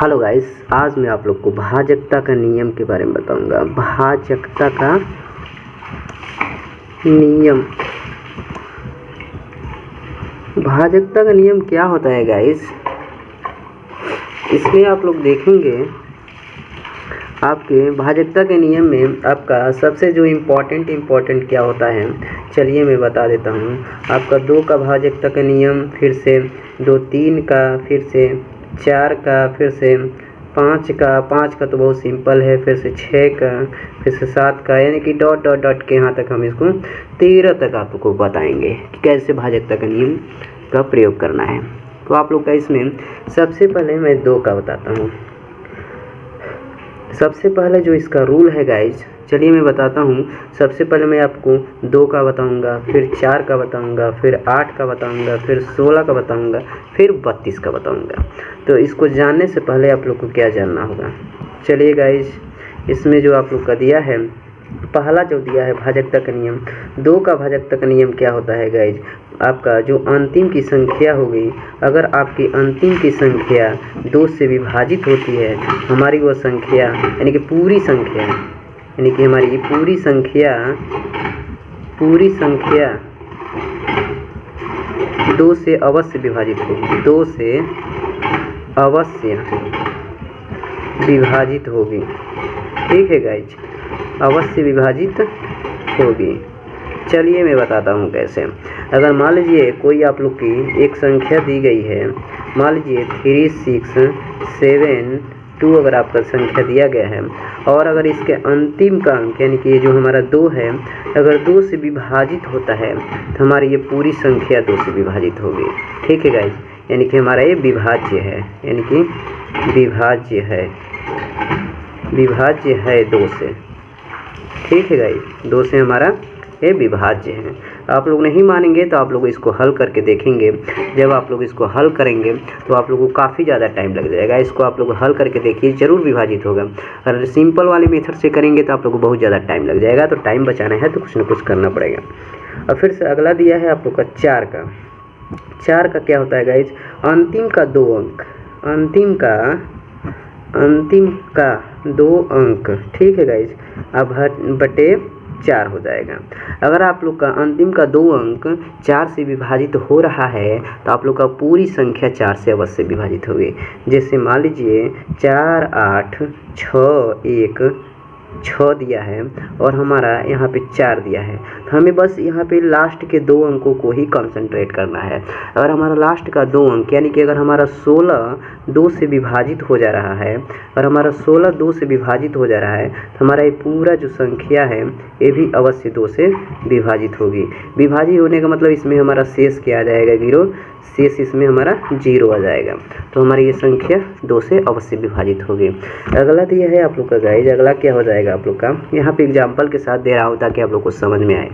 Hello guys, आज मैं आप लोग को भाजकता का नियम के बारे में बताऊंगा। भाजकता का नियम, भाजकता का नियम क्या होता है गाइस, इसमें आप लोग देखेंगे आपके भाजकता के नियम में आपका सबसे जो इम्पोर्टेंट क्या होता है, चलिए मैं बता देता हूँ। आपका 2 का भाजकता का नियम, फिर से 2 3 का, फिर से 4 का, फिर से 5 का तो बहुत सिंपल है, फिर से 6 का, फिर से 7 का, यानी कि डॉट डॉट डॉट के यहाँ तक हम इसको 13 तक आपको बताएंगे कि कैसे भाजकता का नियम का प्रयोग करना है। तो आप लोग का इसमें सबसे पहले मैं 2 का बताता हूँ। सबसे पहले जो इसका रूल है गाइज, चलिए मैं बताता हूँ। सबसे पहले मैं आपको 2 का बताऊँगा, फिर 4 का बताऊँगा, फिर 8 का बताऊँगा, फिर 16 का बताऊँगा, फिर 32 का बताऊँगा। तो इसको जानने से पहले आप लोग को क्या जानना होगा, चलिए गाइज इसमें जो आप लोग का दिया है, पहला जो दिया है भाजकता का नियम, 2 का भाजकता का नियम क्या होता है गाइज, आपका जो अंतिम की संख्या होगी, अगर आपकी अंतिम की संख्या 2 से विभाजित होती है, हमारी वो संख्या यानी कि पूरी संख्या, यानी कि हमारी ये पूरी संख्या 2 से अवश्य विभाजित होगी, 2 से अवश्य विभाजित होगी। ठीक है गाइज, अवश्य विभाजित होगी। चलिए मैं बताता हूँ कैसे। अगर मान लीजिए कोई आप लोग की एक संख्या दी गई है, मान लीजिए 3 6 7 2 अगर आपका संख्या दिया गया है, और अगर इसके अंतिम का अंक यानी कि जो हमारा 2 है, अगर 2 से विभाजित होता है तो हमारी ये पूरी संख्या 2 से विभाजित होगी। ठीक है गाइज, यानी कि हमारा ये विभाज्य है, यानी कि विभाज्य है 2 से। ठीक है गाइज, 2 से हमारा ये विभाज्य है। आप लोग नहीं मानेंगे तो आप लोग इसको हल करके देखेंगे। जब आप लोग इसको हल करेंगे तो आप लोगों को काफ़ी ज़्यादा टाइम लग जाएगा। इसको आप लोग हल करके देखिए, ज़रूर विभाजित होगा। अगर सिंपल वाले मेथड से करेंगे तो आप लोग को बहुत ज़्यादा टाइम लग जाएगा। तो टाइम बचाना है तो कुछ ना कुछ करना पड़ेगा। और फिर से अगला दिया है आप लोग का 4 का। 4 का क्या होता है गाइज, अंतिम का 2 अंक, अंतिम का 2 अंक। ठीक है गाइज, अब बटे 4 हो जाएगा। अगर आप लोग का अंतिम का 2 अंक 4 से विभाजित हो रहा है तो आप लोग का पूरी संख्या 4 से अवश्य विभाजित होगी। जैसे मान लीजिए 4 8 6 1 6 दिया है और हमारा यहाँ पे 4 दिया है, तो हमें बस यहाँ पे लास्ट के 2 अंकों को ही कंसंट्रेट करना है। अगर हमारा लास्ट का 2 अंक यानी कि अगर हमारा 16 2 से विभाजित हो जा रहा है, और हमारा 16 2 से विभाजित हो जा रहा है, तो हमारा ये पूरा जो संख्या है ये भी अवश्य 2 से विभाजित होगी। विभाजित होने का मतलब इसमें हमारा शेष क्या आ जाएगा, 0, शेष इसमें हमारा 0 आ जाएगा। तो हमारी ये संख्या 2 से अवश्य विभाजित होगी। अगला दिया है आप लोग का गाइज, अगला क्या हो जाएगा आप लोग का, यहाँ पे एग्जाम्पल के साथ दे रहा हूँ ताकि आप लोग को समझ में आए।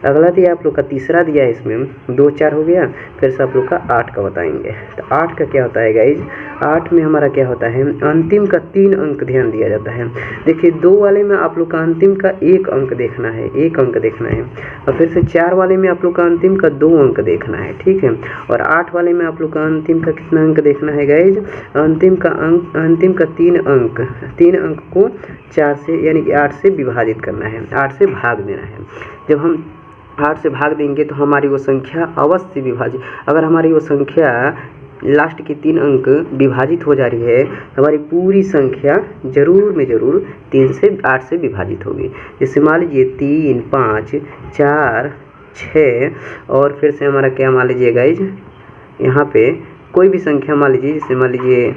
अगला दिया आप लोग का तीसरा दिया है, इसमें 2 4 हो गया। फिर से आप लोग का 8 का बताएंगे। तो 8 का क्या होता है गाइज, 8 में हमारा क्या होता है, अंतिम का 3 अंक ध्यान दिया जाता है। देखिए 2 वाले में आप लोग का अंतिम का 1 अंक देखना है, 1 अंक देखना है। और फिर से 4 वाले में आप लोग का अंतिम का 2 अंक देखना है। ठीक है, और 8 वाले में आप लोग का अंतिम का कितना अंक देखना है गाइज, अंतिम का 3 अंक को 4 से यानी कि 8 से विभाजित करना है, 8 से भाग देना है। जब हम 8 से भाग देंगे तो हमारी वो संख्या अवश्य विभाजित, अगर हमारी वो संख्या लास्ट के 3 अंक विभाजित हो जा रही है, हमारी पूरी संख्या जरूर में जरूर 3 से 8 से विभाजित होगी। जैसे मान लीजिए 3 5 4 6, और फिर से हमारा क्या मान लीजिए गाइज, यहाँ पे कोई भी संख्या मान लीजिए, जैसे मान लीजिए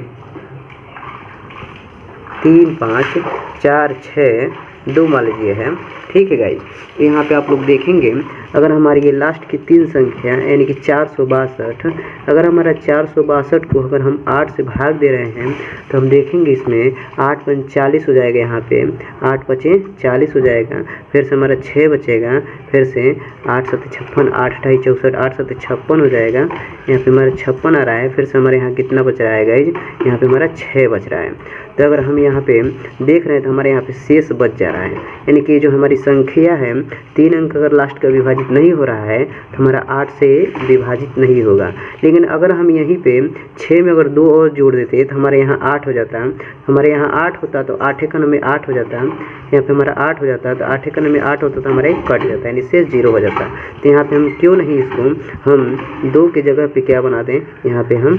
3 5 4 6 2 मान लीजिए है। ठीक है गाइज, यहाँ पे आप लोग देखेंगे अगर हमारी ये लास्ट की 3 संख्या यानी कि 462, अगर हमारा 462 को अगर हम 8 से भाग दे रहे हैं तो हम देखेंगे इसमें 8 5 40 हो जाएगा, यहाँ पे 8 5 40 हो जाएगा। फिर से हमारा 6 बचेगा, फिर से 8 7 56, 8 2 64, 8 7 56 हो जाएगा। यहाँ पे हमारा 56 आ रहा है। फिर से हमारे यहाँ कितना बच रहा है गाइज, यहाँ पे हमारा 6 बच रहा है। तो अगर हम यहाँ पे देख रहे हैं तो हमारे यहाँ पे शेष बच जा रहा है, यानी कि जो हमारी संख्या है 3 अंक अगर लास्ट का विभाजित नहीं हो रहा है तो हमारा 8 से विभाजित नहीं होगा। लेकिन अगर हम यहीं पे 6 में अगर 2 और जोड़ देते तो हमारे यहाँ 8 हो जाता। हमारे यहाँ 8 होता तो 8 एकन में 8 हो जाता। यहाँ पे हमारा 8 हो जाता तो 8 एकन में 8 होता तो हमारा 1 कट जाता, यानी शेष 0 हो जाता। तो यहाँ पे हम क्यों नहीं इसको हम 2 के जगह पे क्या बना दें, यहाँ पे हम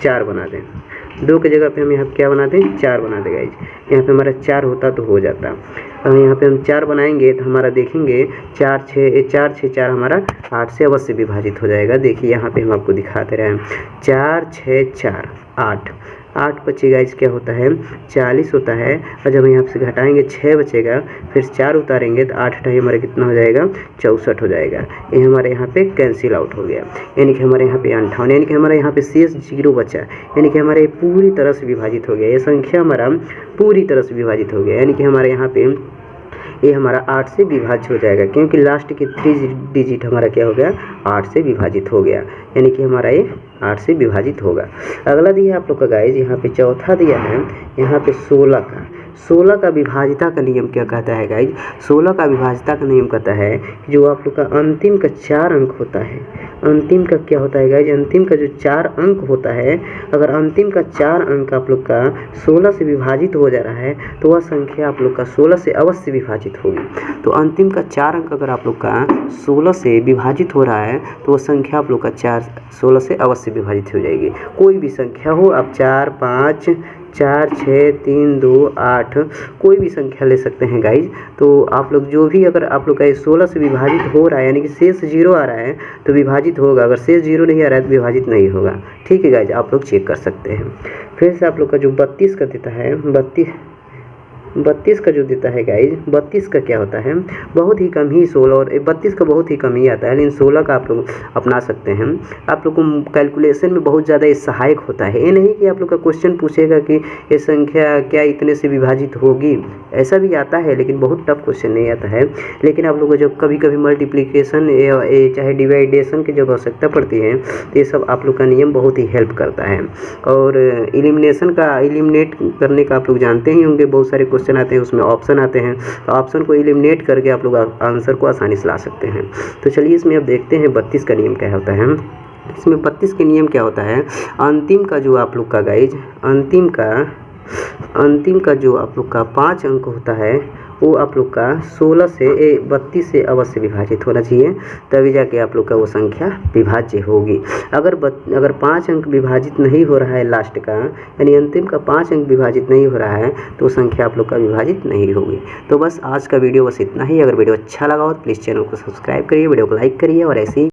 4 बना दें। 2 के जगह पे हम यहाँ पे क्या बना दें, 4 बना दें गाइज। यहाँ पे हमारा 4 होता तो हो जाता। यहाँ पे हम 4 बनाएंगे तो हमारा देखेंगे 4 6 4 हमारा 8 से अवश्य विभाजित हो जाएगा। देखिए यहाँ पे हम आपको दिखाते रहे हैं 4 6 4 8 बचेगा, इस क्या होता है 40 होता है। और जब हम यहाँ से घटाएंगे 6 बचेगा, फिर 4 उतारेंगे तो 8 टाइम हमारा कितना हो जाएगा 64 हो जाएगा। ये हमारे यहाँ पे कैंसिल आउट हो गया, यानी कि हमारे यहाँ पे 58, यानी कि हमारे यहाँ पे शेष 0 बचा, यानी कि हमारे पूरी तरह से विभाजित हो गया। ये संख्या हमारा पूरी तरह से विभाजित हो गया, यानी कि हमारे यहाँ पे ये हमारा 8 से विभाज्य हो जाएगा, क्योंकि लास्ट के 3 डिजिट हमारा क्या हो गया 8 से विभाजित हो गया, यानी कि हमारा ये 8 से विभाजित होगा। अगला दिया आप लोग का गाइज, यहाँ पे चौथा दिया है यहाँ पे 16 का विभाजिता का नियम क्या कहता है गाइज। 16 का विभाजिता का नियम कहता है जो आप लोग का अंतिम का 4 अंक होता है, अंतिम का क्या होता है गाइज, अंतिम का जो 4 अंक होता है, अगर अंतिम का 4 अंक आप लोग का 16 से विभाजित हो जा रहा है तो वह संख्या आप लोग का 16 से अवश्य विभाजित होगी। तो अंतिम का 4 अंक अगर आप लोग का 16 से विभाजित हो रहा है तो वह संख्या आप लोग का 16 से अवश्य विभाजित हो जाएगी। कोई भी संख्या हो, आप 4 5 4 6 3 2 8 कोई भी संख्या ले सकते हैं गाइज। तो आप लोग जो भी अगर आप लोग का 16 से विभाजित हो रहा है, यानी कि शेष 0 आ रहा है तो विभाजित होगा, अगर शेष 0 नहीं आ रहा है तो विभाजित नहीं होगा। ठीक है गाइज, आप लोग चेक कर सकते हैं। फिर से आप लोग का जो 32 का देता है 32 का जो देता है गाइज, 32 का क्या होता है बहुत ही कम ही 16 और 32 का बहुत ही कम ही आता है, लेकिन 16 का आप लोग अपना सकते हैं। आप लोग को कैलकुलेशन में बहुत ज़्यादा सहायक होता है। ये नहीं कि आप लोग का क्वेश्चन पूछेगा कि ये संख्या क्या इतने से विभाजित होगी, ऐसा भी आता है लेकिन बहुत टफ क्वेश्चन नहीं आता है। लेकिन आप लोग को जब कभी कभी मल्टीप्लिकेशन चाहे डिवाइडेशन की जब आवश्यकता पड़ती है तो ये सब आप लोग का नियम बहुत ही हेल्प करता है। और एलिमिनेशन का एलिमिनेट करने का आप लोग जानते ही होंगे, बहुत सारे क्वेश्चन आते हैं उसमें ऑप्शन आते हैं, तो ऑप्शन को एलिमिनेट करके आप लोग आंसर को आसानी से ला सकते हैं। तो चलिए इसमें अब देखते हैं 32 का नियम क्या होता है। इसमें 32 के नियम क्या होता है, अंतिम का जो आप लोग का गाइज अंतिम का जो आप लोग का 5 अंक होता है वो आप लोग का 16 से 32 से अवश्य विभाजित होना चाहिए, तभी जाके आप लोग का वो संख्या विभाज्य होगी। अगर 5 अंक विभाजित नहीं हो रहा है लास्ट का, यानी अंतिम का 5 अंक विभाजित नहीं हो रहा है तो संख्या आप लोग का विभाजित नहीं होगी। तो बस आज का वीडियो बस इतना ही। अगर वीडियो अच्छा लगा हो तो प्लीज़ चैनल को सब्सक्राइब करिए, वीडियो को लाइक करिए और ऐसे ही